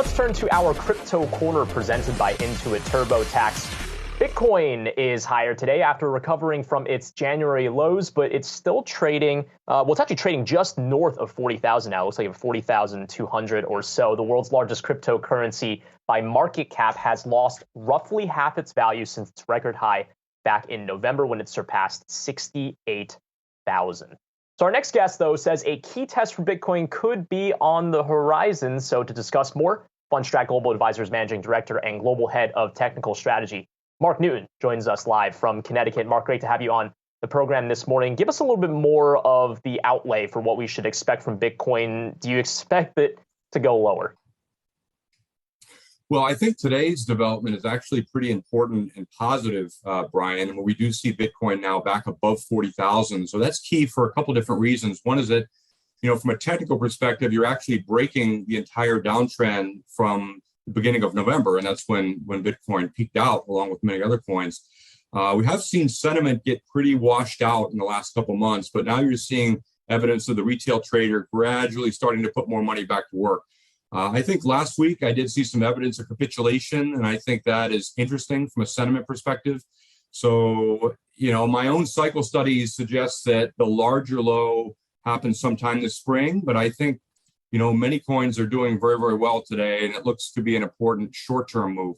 Let's turn to our crypto corner presented by Intuit TurboTax. Bitcoin is higher today after recovering from its January lows, but it's still trading, it's actually trading just north of 40,000 now. It looks like 40,200 or so. The world's largest cryptocurrency by market cap has lost roughly half its value since its record high back in November when it surpassed 68,000. So our next guest, though, says a key test for Bitcoin could be on the horizon. So to discuss more, Fundstrat Global Advisors Managing Director and Global Head of Technical Strategy, Mark Newton, joins us live from Connecticut. Mark, great to have you on the program this morning. Give us a little bit more of the outlay for what we should expect from Bitcoin. Do you expect it to go lower? Well, I think today's development is actually pretty important and positive, Brian. And we do see Bitcoin now back above 40,000. So that's key for a couple of different reasons. One is that, from a technical perspective, you're actually breaking the entire downtrend from the beginning of November. And that's when Bitcoin peaked out along with many other coins. We have seen sentiment get pretty washed out in the last couple of months, but now you're seeing evidence of the retail trader gradually starting to put more money back to work. I think last week I did see some evidence of capitulation, and I think that is interesting from a sentiment perspective. So, my own cycle studies suggest that the larger low happens sometime this spring, but I think, many coins are doing very, very well today, and it looks to be an important short-term move.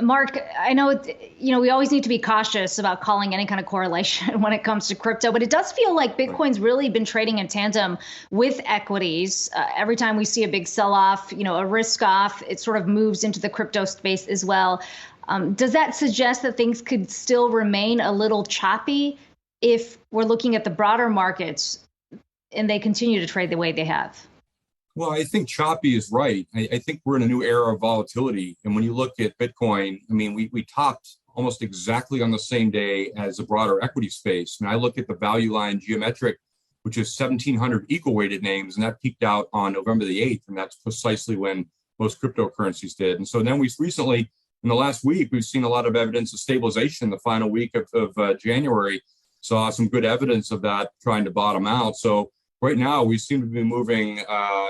Mark, I know, we always need to be cautious about calling any kind of correlation when it comes to crypto, but it does feel like Bitcoin's really been trading in tandem with equities. Every time we see a big sell-off, a risk-off, it sort of moves into the crypto space as well. Does that suggest that things could still remain a little choppy if we're looking at the broader markets and they continue to trade the way they have? Well, I think choppy is right. I think we're in a new era of volatility. And when you look at Bitcoin, we topped almost exactly on the same day as the broader equity space. And I look at the value line geometric, which is 1,700 equal weighted names, and that peaked out on November the 8th. And that's precisely when most cryptocurrencies did. And so then we recently, in the last week, we've seen a lot of evidence of stabilization. The final week of January saw some good evidence of that trying to bottom out. So right now, we seem to be moving,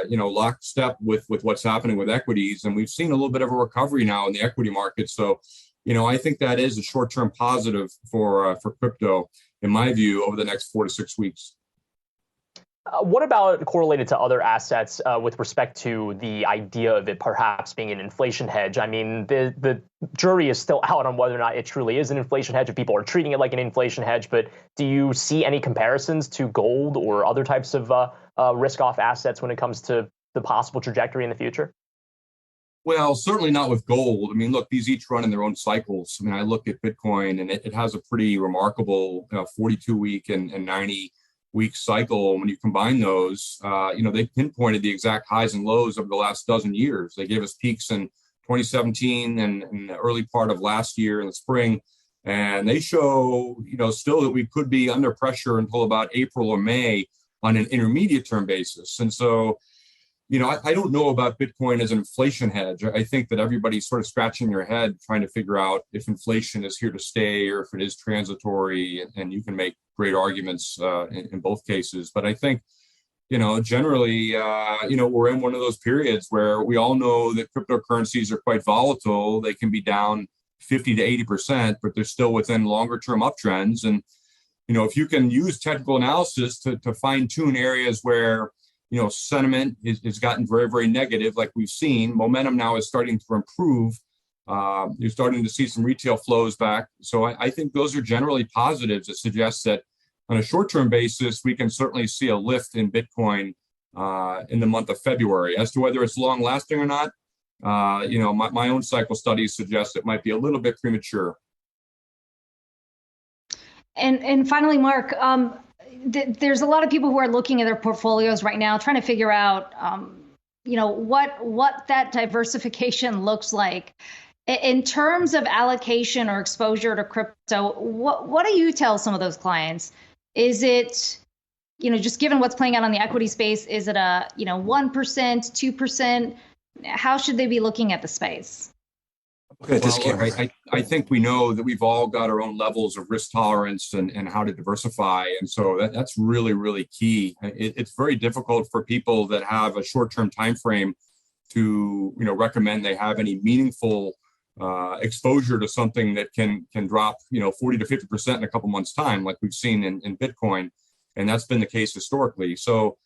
lockstep with what's happening with equities, and we've seen a little bit of a recovery now in the equity market. So, I think that is a short-term positive for crypto, in my view, over the next 4 to 6 weeks. What about correlated to other assets with respect to the idea of it perhaps being an inflation hedge? The jury is still out on whether or not it truly is an inflation hedge, if people are treating it like an inflation hedge. But do you see any comparisons to gold or other types of risk-off assets when it comes to the possible trajectory in the future? Well, certainly not with gold. Look, these each run in their own cycles. I look at Bitcoin, and it has a pretty remarkable 42-week and 90-week cycle. When you combine those, they pinpointed the exact highs and lows over the last dozen years. They gave us peaks in 2017 and in the early part of last year in the spring. And they show, still that we could be under pressure until about April or May on an intermediate term basis. And so, I don't know about Bitcoin as an inflation hedge. I think that everybody's sort of scratching their head trying to figure out if inflation is here to stay or if it is transitory, and you can make great arguments in both cases. But I think, generally, we're in one of those periods where we all know that cryptocurrencies are quite volatile. They can be down 50 to 80%, but they're still within longer term uptrends. And, if you can use technical analysis to fine tune areas where sentiment has gotten very, very negative, like we've seen. Momentum now is starting to improve. You're starting to see some retail flows back. So I think those are generally positives that suggest that on a short-term basis, we can certainly see a lift in Bitcoin in the month of February. As to whether it's long-lasting or not, my own cycle studies suggest it might be a little bit premature. And finally, Mark, there's a lot of people who are looking at their portfolios right now, trying to figure out, what that diversification looks like. In terms of allocation or exposure to crypto, what do you tell some of those clients? Is it, just given what's playing out on the equity space, is it a, 1%, 2%? How should they be looking at the space? at this camera. I think we know that we've all got our own levels of risk tolerance and how to diversify. And so that's really, really key. It's very difficult for people that have a short-term time frame to recommend they have any meaningful exposure to something that can drop 40 to 50% in a couple months' time, like we've seen in Bitcoin, and that's been the case historically. So,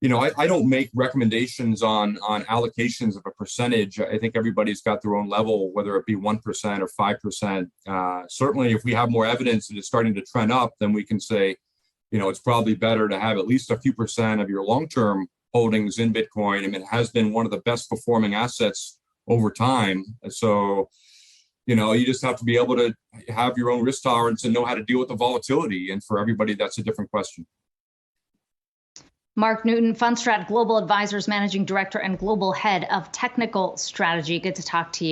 I don't make recommendations on allocations of a percentage. I think everybody's got their own level, whether it be 1% or 5%. Certainly, if we have more evidence that it's starting to trend up, then we can say, it's probably better to have at least a few percent of your long-term holdings in Bitcoin. I mean, it has been one of the best performing assets over time. So, you just have to be able to have your own risk tolerance and know how to deal with the volatility. And for everybody, that's a different question. Mark Newton, Fundstrat Global Advisors Managing Director and Global Head of Technical Strategy. Good to talk to you.